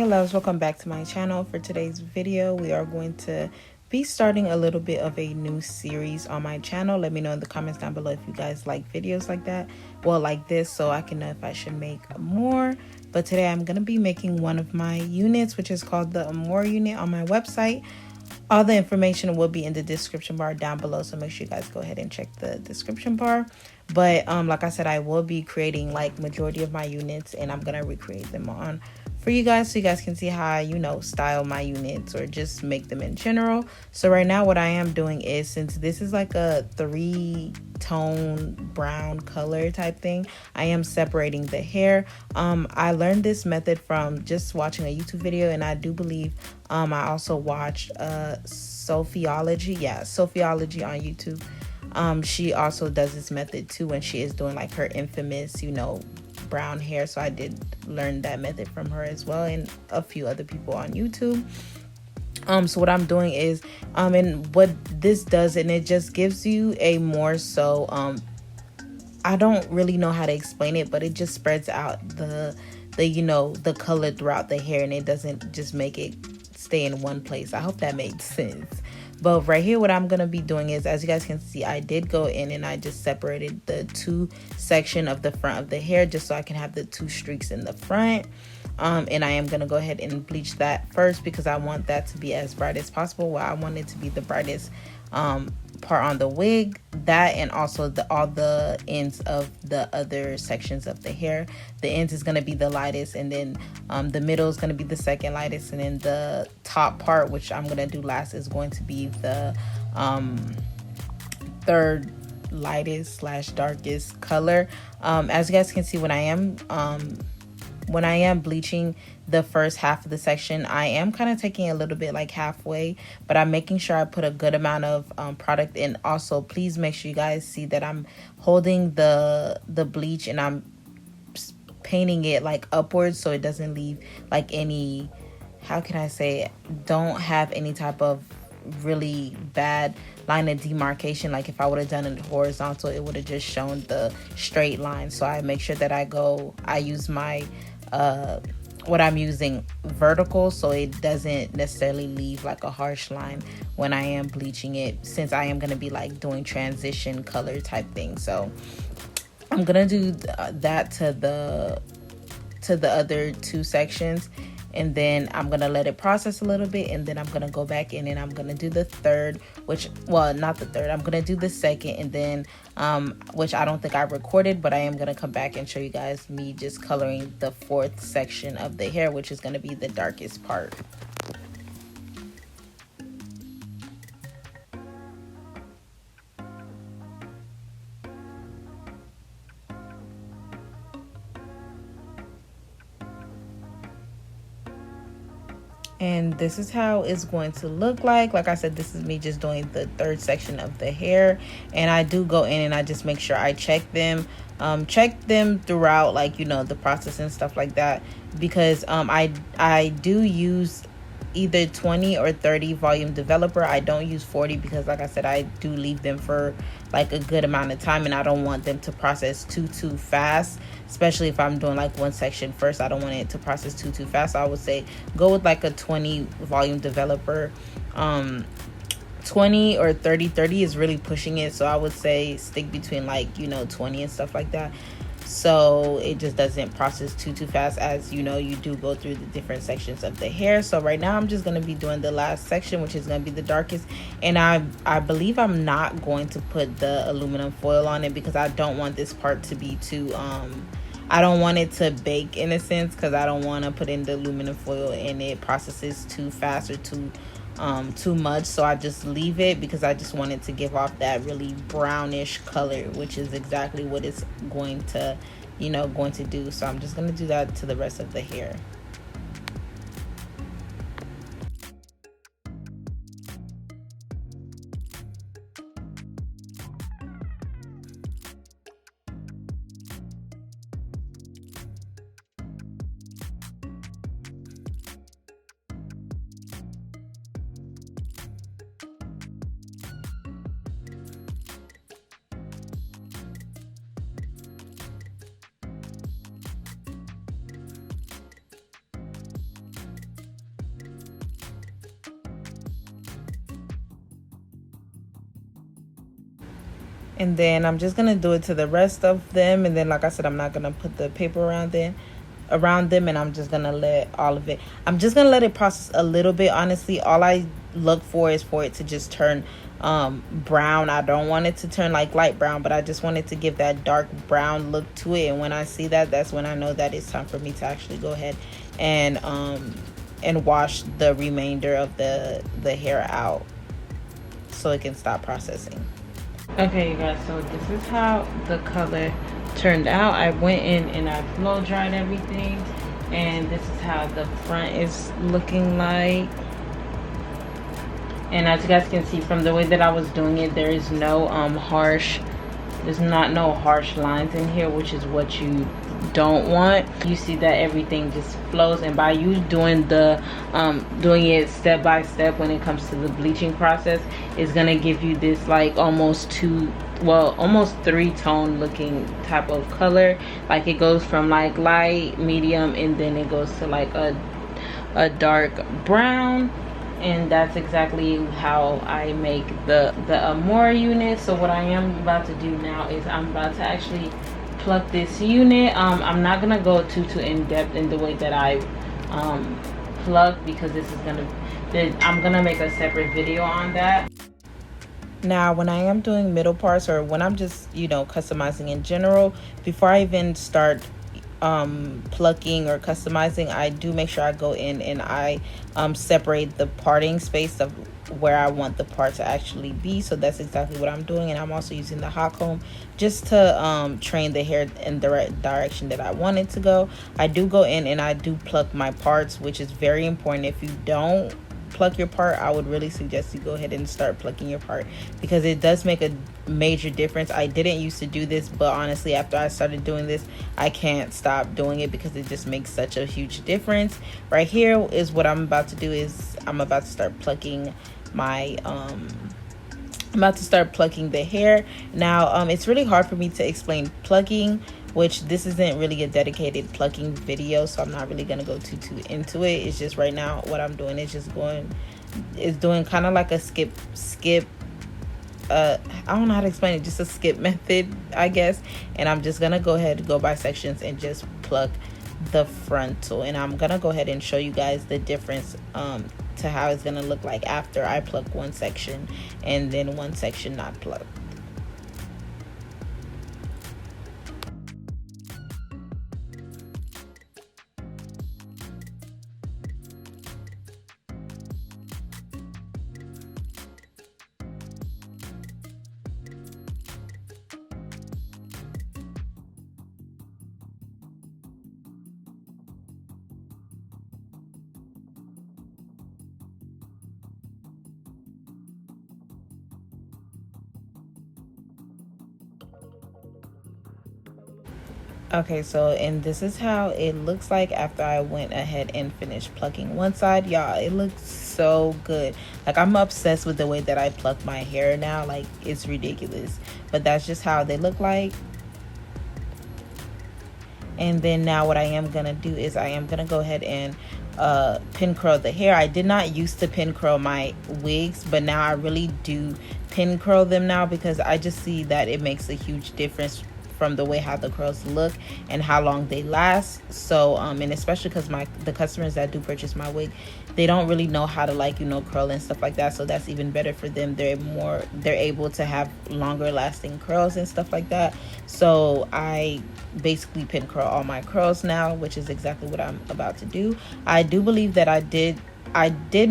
loves, welcome back to my channel. For today's video, we are going to be starting a little bit of a new series on my channel. Let me know in the comments down below if you guys like videos like that, well, like this, so I can know if I should make more. But today I'm going to be making one of my units, which is called the Ombré unit on my website. All the information will be in the description bar down below, so make sure you guys go ahead and check the description bar. But like I said, I will be creating like majority of my units, and I'm gonna recreate them on for you guys so you guys can see how I style my units or just make them in general. So right now what I am doing is, since this is like a 3-tone brown color type thing, I am separating the hair. I learned this method from just watching a YouTube video, and I do believe I also watched Sophiology on YouTube. She also does this method too when she is doing like her infamous brown hair, so I did learn that method from her as well, and a few other people on YouTube. So what I'm doing is and what this does, and it just gives you a more so I don't really know how to explain it, but it just spreads out the color throughout the hair, and it doesn't just make it stay in one place. I hope that made sense. But right here, what I'm going to be doing is, as you guys can see, I did go in and I just separated the 2 section of the front of the hair just so I can have the 2 streaks in the front. And I am going to go ahead and bleach that first because I want that to be as bright as possible. Well, I want it to be the brightest part on the wig, that, and also all the ends of the other sections of the hair. The ends is going to be the lightest, and then the middle is going to be the second lightest, and then the top part, which I'm going to do last, is going to be the third lightest / darkest color. As you guys can see, when I am bleaching the first half of the section, I am kind of taking a little bit like halfway, but I'm making sure I put a good amount of product in. Also, please make sure you guys see that I'm holding the bleach and I'm painting it like upwards, so it doesn't leave like any, how can I say it, don't have any type of really bad line of demarcation. Like if I would have done it horizontal, it would have just shown the straight line. So I make sure that I use my what I'm using vertical, so it doesn't necessarily leave like a harsh line when I am bleaching it, since I am going to be like doing transition color type thing. So I'm gonna do that to the other 2 sections, and then I'm gonna let it process a little bit, and then I'm gonna go back in and I'm gonna do the third, which, well, not the third, I'm gonna do the second, and then which I don't think I recorded, but I am gonna come back and show you guys me just coloring the 4th section of the hair, which is gonna be the darkest part. And this is how it's going to look like. Like I said, this is me just doing the 3rd section of the hair, and I do go in and I just make sure I check them throughout, like the process and stuff like that, because I do use either 20 or 30 volume developer. I don't use 40 because, like I said, I do leave them for like a good amount of time, and I don't want them to process too fast, especially if I'm doing like one section first. I don't want it to process too fast. So I would say go with like a 20 volume developer. 20 or 30 is really pushing it, so I would say stick between like 20 and stuff like that, so it just doesn't process too fast, as you do go through the different sections of the hair. So right now I'm just going to be doing the last section, which is going to be the darkest, and I believe I'm not going to put the aluminum foil on it because I don't want this part to be too I don't want it to bake, in a sense, because I don't want to put in the aluminum foil and it processes too fast or too much. So I just leave it because I just want it to give off that really brownish color, which is exactly what it's going to do. So I'm just going to do that to the rest of the hair. And then I'm just gonna do it to the rest of them, and then like I said, I'm not gonna put the paper around them, and I'm just gonna let all of it, I'm just gonna let it process a little bit. Honestly, all I look for is for it to just turn brown. I don't want it to turn like light brown, but I just want it to give that dark brown look to it. And when I see that, that's when I know that it's time for me to actually go ahead and wash the remainder of the hair out so it can stop processing. Okay, you guys, so this is how the color turned out. I went in and I blow dried everything, and this is how the front is looking like. And as you guys can see from the way that I was doing it, there is no there's no harsh lines in here, which is what you don't want. You see that everything just flows, and by you doing it step by step when it comes to the bleaching process, is gonna give you this like almost three-tone looking type of color. Like it goes from like light, medium, and then it goes to like a dark brown. And that's exactly how I make the Ombré unit. So what I am about to do now is I'm about to actually pluck this unit. I'm not gonna go too in depth in the way that I pluck, because I'm gonna make a separate video on that. Now when I am doing middle parts, or when I'm just customizing in general, before I even start plucking or customizing, I do make sure I go in and I separate the parting space of where I want the part to actually be. So that's exactly what I'm doing, and I'm also using the hot comb just to train the hair in the right direction that I want it to go. I do go in and I do pluck my parts, which is very important. If you don't pluck your part, I would really suggest you go ahead and start plucking your part, because it does make a major difference. I didn't used to do this, but honestly after I started doing this, I can't stop doing it because it just makes such a huge difference. Right here is what I'm about to do. Is I'm about to start plucking my I'm about to start plucking the hair. Now it's really hard for me to explain plucking, which this isn't really a dedicated plucking video, so I'm not really gonna go too into it. It's just right now what I'm doing is just doing kind of like a skip I don't know how to explain it, just a skip method, I guess. And I'm just gonna go ahead and go by sections and just pluck the frontal, and I'm gonna go ahead and show you guys the difference to how it's gonna look like after I pluck one section and then one section not plucked. Okay, so and this is how it looks like after I went ahead and finished plucking one side. Y'all, it looks so good. Like, I'm obsessed with the way that I pluck my hair now. Like, it's ridiculous, but that's just how they look like. And then now what I am gonna do is I am gonna go ahead and pin curl the hair. I did not used to pin curl my wigs, but now I really do pin curl them now, because I just see that it makes a huge difference from the way how the curls look and how long they last. So and especially because the customers that do purchase my wig, they don't really know how to curl and stuff like that, so that's even better for them. They're able to have longer lasting curls and stuff like that. So I basically pin curl all my curls now, which is exactly what I'm about to do. I do believe that I did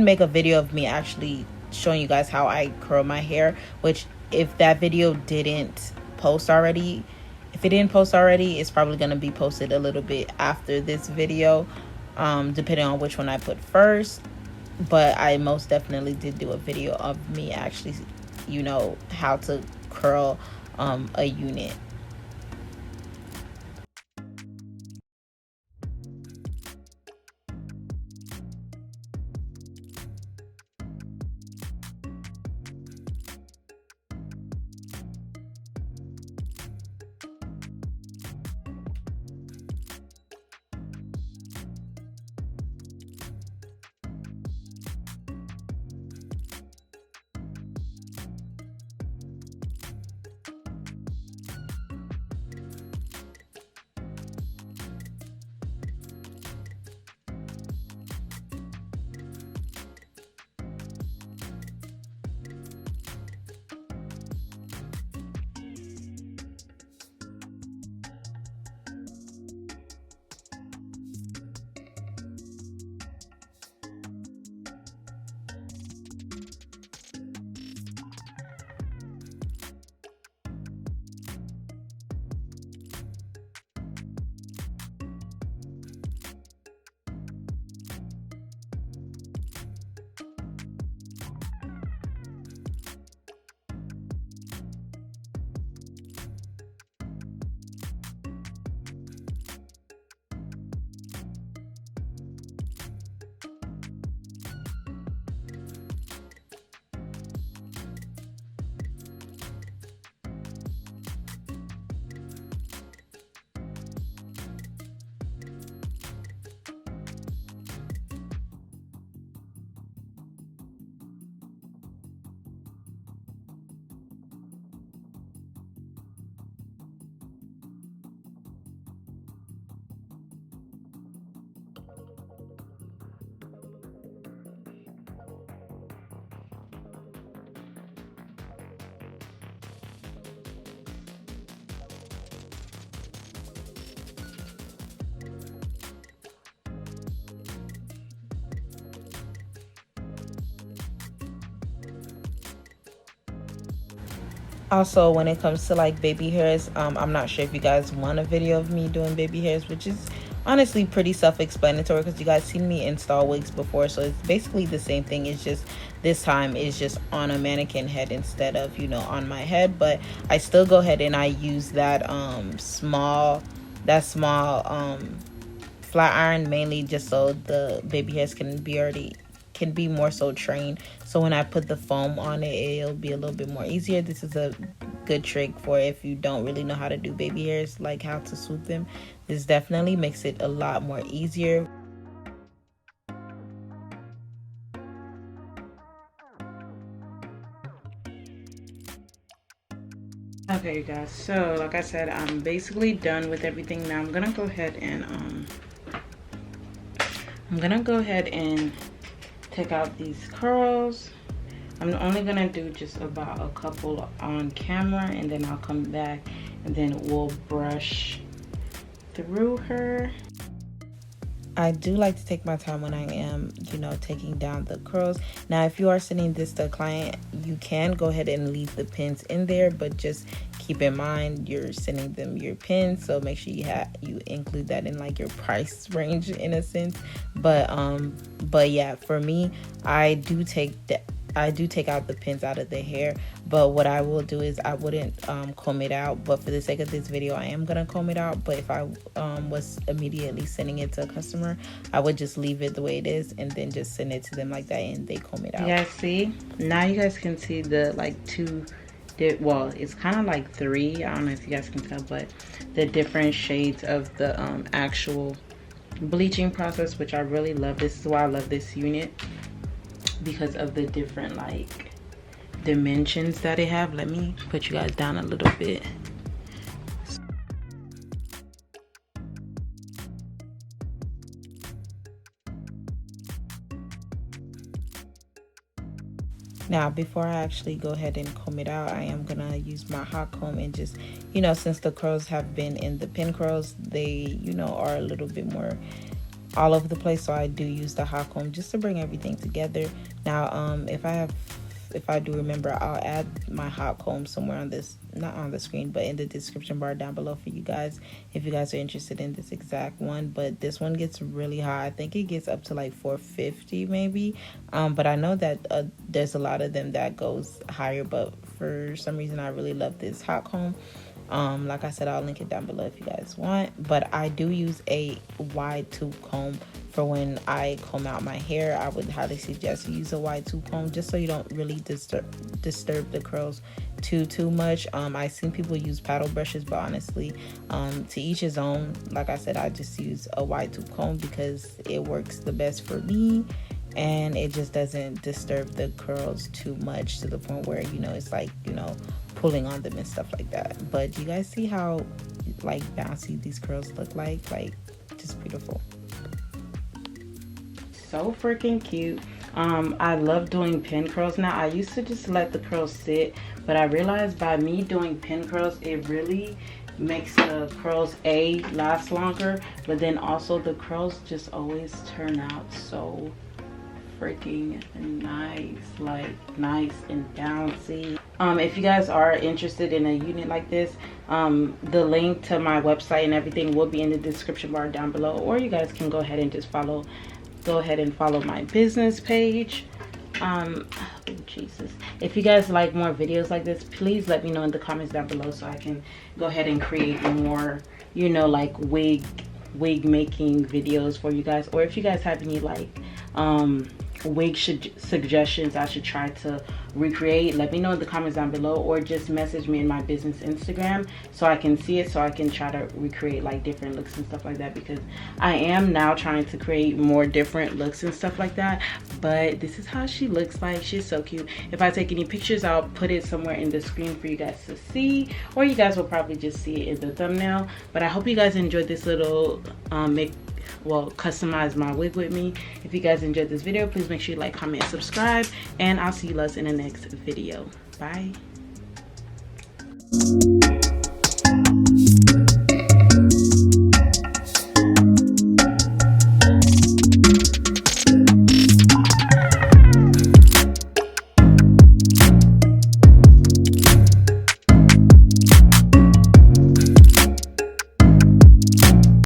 make a video of me actually showing you guys how I curl my hair, which if that video didn't post already, it's probably going to be posted a little bit after this video, depending on which one I put first. But I most definitely did do a video of me actually, how to curl a unit. Also, when it comes to like baby hairs, I'm not sure if you guys want a video of me doing baby hairs, which is honestly pretty self-explanatory because you guys seen me install wigs before, so it's basically the same thing. It's just this time it's just on a mannequin head instead of, you know, on my head. But I still go ahead and I use that small flat iron, mainly just so the baby hairs can be more so trained, so when I put the foam on it, it'll be a little bit more easier. This is a good trick for if you don't really know how to do baby hairs, like how to swoop them. This definitely makes it a lot more easier. Okay, you guys, so like I said, I'm basically done with everything. Now I'm gonna go ahead and take out these curls. I'm only gonna do just about a couple on camera, and then I'll come back and then we'll brush through her. I do like to take my time when I am, you know, taking down the curls. Now, if you are sending this to a client, you can go ahead and leave the pins in there, but just keep in mind you're sending them your pins, so make sure you include that in like your price range in a sense. But yeah, for me, I do take out the pins out of the hair, but what I will do is I wouldn't comb it out, but for the sake of this video I am gonna comb it out. But if I was immediately sending it to a customer, I would just leave it the way it is and then just send it to them like that, and they comb it out. You guys see? Now you guys can see the like well, it's kind of like three, I don't know if you guys can tell, but the different shades of the actual bleaching process, which I really love. This is why I love this unit, because of the different like dimensions that it have. Let me put you guys down a little bit. Now, before I actually go ahead and comb it out, I am gonna use my hot comb and just, you know, since the curls have been in the pin curls, they, you know, are a little bit more all over the place, so I do use the hot comb just to bring everything together. Now, if I do remember, I'll add my hot comb somewhere on this, not on the screen, but in the description bar down below for you guys, if you guys are interested in this exact one. But this one gets really hot. I think it gets up to like 450 maybe, but I know that there's a lot of them that goes higher, but for some reason I really love this hot comb. Like I said, I'll link it down below if you guys want, but I do use a wide tooth comb for when I comb out my hair. I would highly suggest you use a wide tooth comb just so you don't really disturb the curls too much. I've seen people use paddle brushes, but honestly, to each his own. Like I said, I just use a wide tooth comb because it works the best for me, and it just doesn't disturb the curls too much to the point where, you know, it's like, you know, pulling on them and stuff like that. But do you guys see how like bouncy these curls look like just beautiful, so freaking cute. I love doing pin curls now. I used to just let the curls sit, but I realized by me doing pin curls, it really makes the curls last longer, but then also the curls just always turn out so freaking nice, like nice and bouncy. If you guys are interested in a unit like this, the link to my website and everything will be in the description bar down below, or you guys can go ahead and just follow my business page. Oh, Jesus, if you guys like more videos like this, please let me know in the comments down below so I can go ahead and create more, you know, like wig making videos for you guys. Or if you guys have any like wig suggestions I should try to recreate, let me know in the comments down below, or just message me in my business Instagram so I can see it, so I can try to recreate like different looks and stuff like that, because I am now trying to create more different looks and stuff like that. But this is how she looks like. She's so cute. If I take any pictures, I'll put it somewhere in the screen for you guys to see, or you guys will probably just see it in the thumbnail. But I hope you guys enjoyed this little customize my wig with me. If you guys enjoyed this video, please make sure you like, comment, subscribe, and I'll see you guys in the next video. Bye.